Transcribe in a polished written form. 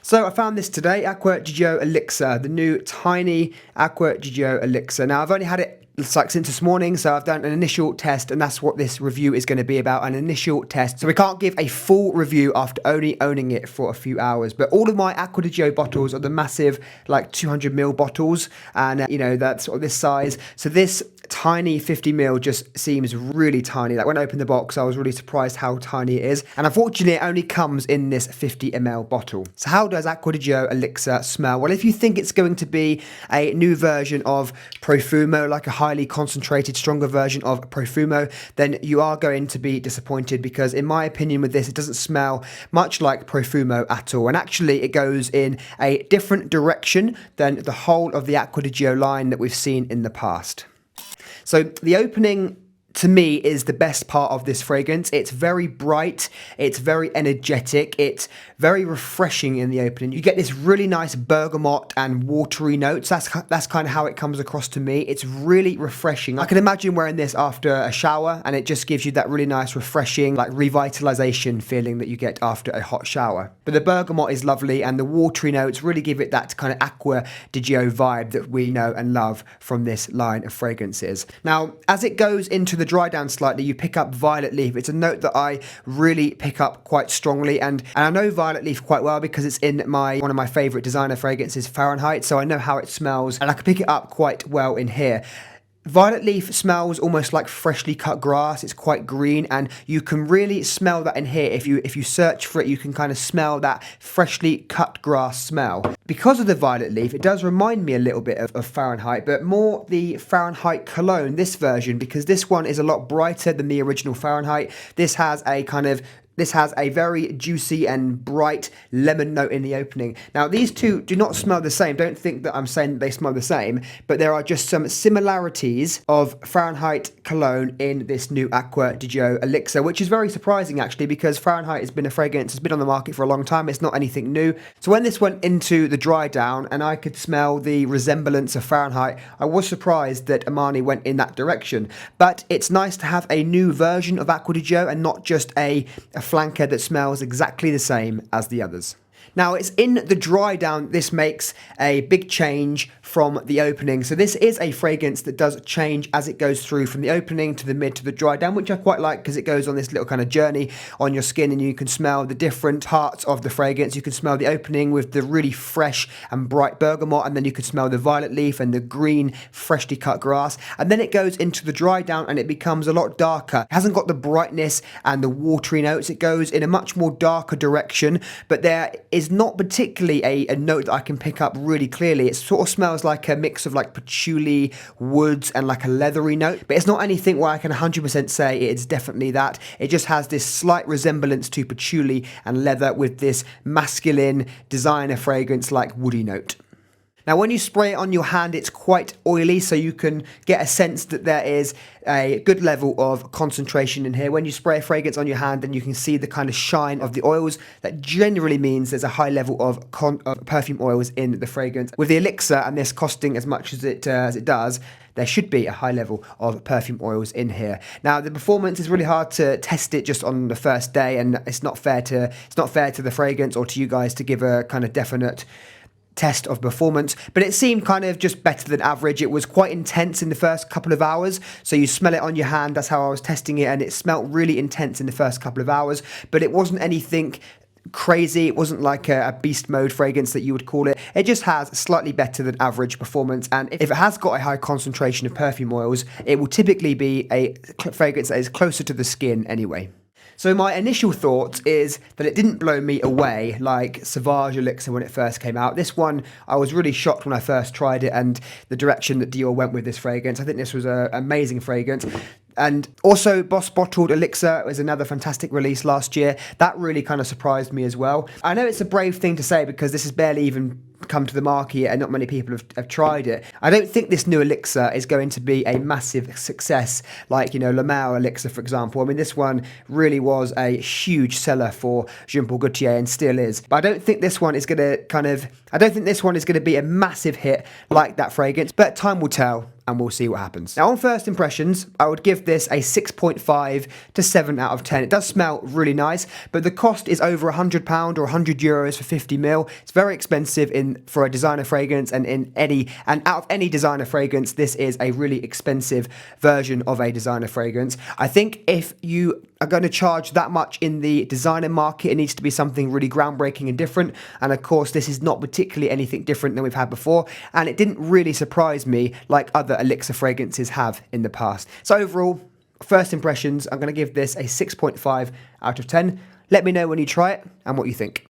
So I found this today, Acqua Di Gio ELIXIR, the new tiny Acqua Di Gio ELIXIR. Now I've only had it since this morning, so I've done an initial test, and that's what this review is going to be about, an initial test. So we can't give a full review after only owning it for a few hours. But all of my Acqua Di Gio bottles are the massive, like 200ml bottles, and that's sort of this size. So this tiny 50ml just seems really tiny. Like when I opened the box, I was really surprised how tiny it is. And unfortunately, it only comes in this 50ml bottle. So how does Acqua Di Gio ELIXIR smell? Well, if you think it's going to be a new version of Profumo, like a highly concentrated, stronger version of Profumo, then you are going to be disappointed, because in my opinion with this, it doesn't smell much like Profumo at all. And actually, it goes in a different direction than the whole of the Acqua Di Gio line that we've seen in the past. So the opening, to me, is the best part of this fragrance. It's very bright, it's very energetic, it's very refreshing in the opening. You get this really nice bergamot and watery notes. That's kind of how it comes across to me. It's really refreshing. I can imagine wearing this after a shower, and it just gives you that really nice, refreshing, like revitalization feeling that you get after a hot shower. But the bergamot is lovely, and the watery notes really give it that kind of Acqua Di Gio vibe that we know and love from this line of fragrances. Now, as it goes into the dry down slightly, you pick up violet leaf. It's a note that I really pick up quite strongly, and I know violet leaf quite well because it's in one of my favorite designer fragrances, Fahrenheit, so I know how it smells, and I can pick it up quite well in here. Violet leaf smells almost like freshly cut grass. It's quite green, and you can really smell that in here. If you search for it, you can kind of smell that freshly cut grass smell. Because of the violet leaf, it does remind me a little bit of Fahrenheit, but more the Fahrenheit cologne, this version, because this one is a lot brighter than the original Fahrenheit. This has a very juicy and bright lemon note in the opening. Now, these two do not smell the same. Don't think that I'm saying that they smell the same, but there are just some similarities of Fahrenheit cologne in this new Acqua Di Gio ELIXIR, which is very surprising actually, because Fahrenheit has been a fragrance that's been on the market for a long time. It's not anything new. So when this went into the dry down and I could smell the resemblance of Fahrenheit, I was surprised that Armani went in that direction. But it's nice to have a new version of Acqua Di Gio and not just a flanker that smells exactly the same as the others. Now, it's in the dry down, this makes a big change from the opening. So this is a fragrance that does change as it goes through from the opening to the mid to the dry down, which I quite like because it goes on this little kind of journey on your skin, and you can smell the different parts of the fragrance. You can smell the opening with the really fresh and bright bergamot, and then you can smell the violet leaf and the green, freshly cut grass. And then it goes into the dry down and it becomes a lot darker. It hasn't got the brightness and the watery notes. It goes in a much more darker direction, but there is not particularly a note that I can pick up really clearly. It sort of smells like a mix of like patchouli, woods, and like a leathery note, but it's not anything where I can 100% say it's definitely that. It just has this slight resemblance to patchouli and leather with this masculine designer fragrance like woody note. Now, when you spray it on your hand, it's quite oily, so you can get a sense that there is a good level of concentration in here. When you spray a fragrance on your hand, then you can see the kind of shine of the oils. That generally means there's a high level of perfume oils in the fragrance. With the ELIXIR, and this costing as much as it does, there should be a high level of perfume oils in here. Now, the performance is really hard to test it just on the first day, and it's not fair to the fragrance or to you guys to give a kind of definite test of performance, but it seemed kind of just better than average. It was quite intense in the first couple of hours, so you smell it on your hand. That's how I was testing it, and it smelled really intense in the first couple of hours, but it wasn't anything crazy. It wasn't like a beast mode fragrance that you would call it. It just has slightly better than average performance, and if it has got a high concentration of perfume oils, it will typically be a fragrance that is closer to the skin anyway. So my initial thought is that it didn't blow me away like Sauvage ELIXIR when it first came out. This one, I was really shocked when I first tried it, and the direction that Dior went with this fragrance. I think this was an amazing fragrance. And also Boss Bottled ELIXIR was another fantastic release last year. That really kind of surprised me as well. I know it's a brave thing to say because this has barely even come to the market yet and not many people have tried it. I don't think this new ELIXIR is going to be a massive success like, La Mer ELIXIR, for example. I mean, this one really was a huge seller for Jean Paul Gaultier and still is. But I don't think this one is going to be a massive hit like that fragrance, but time will tell. and we'll see what happens. Now, on first impressions, I would give this a 6.5 to 7 out of 10. It does smell really nice, but the cost is over £100 or €100 for 50ml. It's very expensive for a designer fragrance, and out of any designer fragrance, this is a really expensive version of a designer fragrance. I think if you are going to charge that much in the designer market, it needs to be something really groundbreaking and different. And of course, this is not particularly anything different than we've had before, and it didn't really surprise me like other Elixir fragrances have in the past. So overall, first impressions, I'm going to give this a 6.5 out of 10. Let me know when you try it and what you think.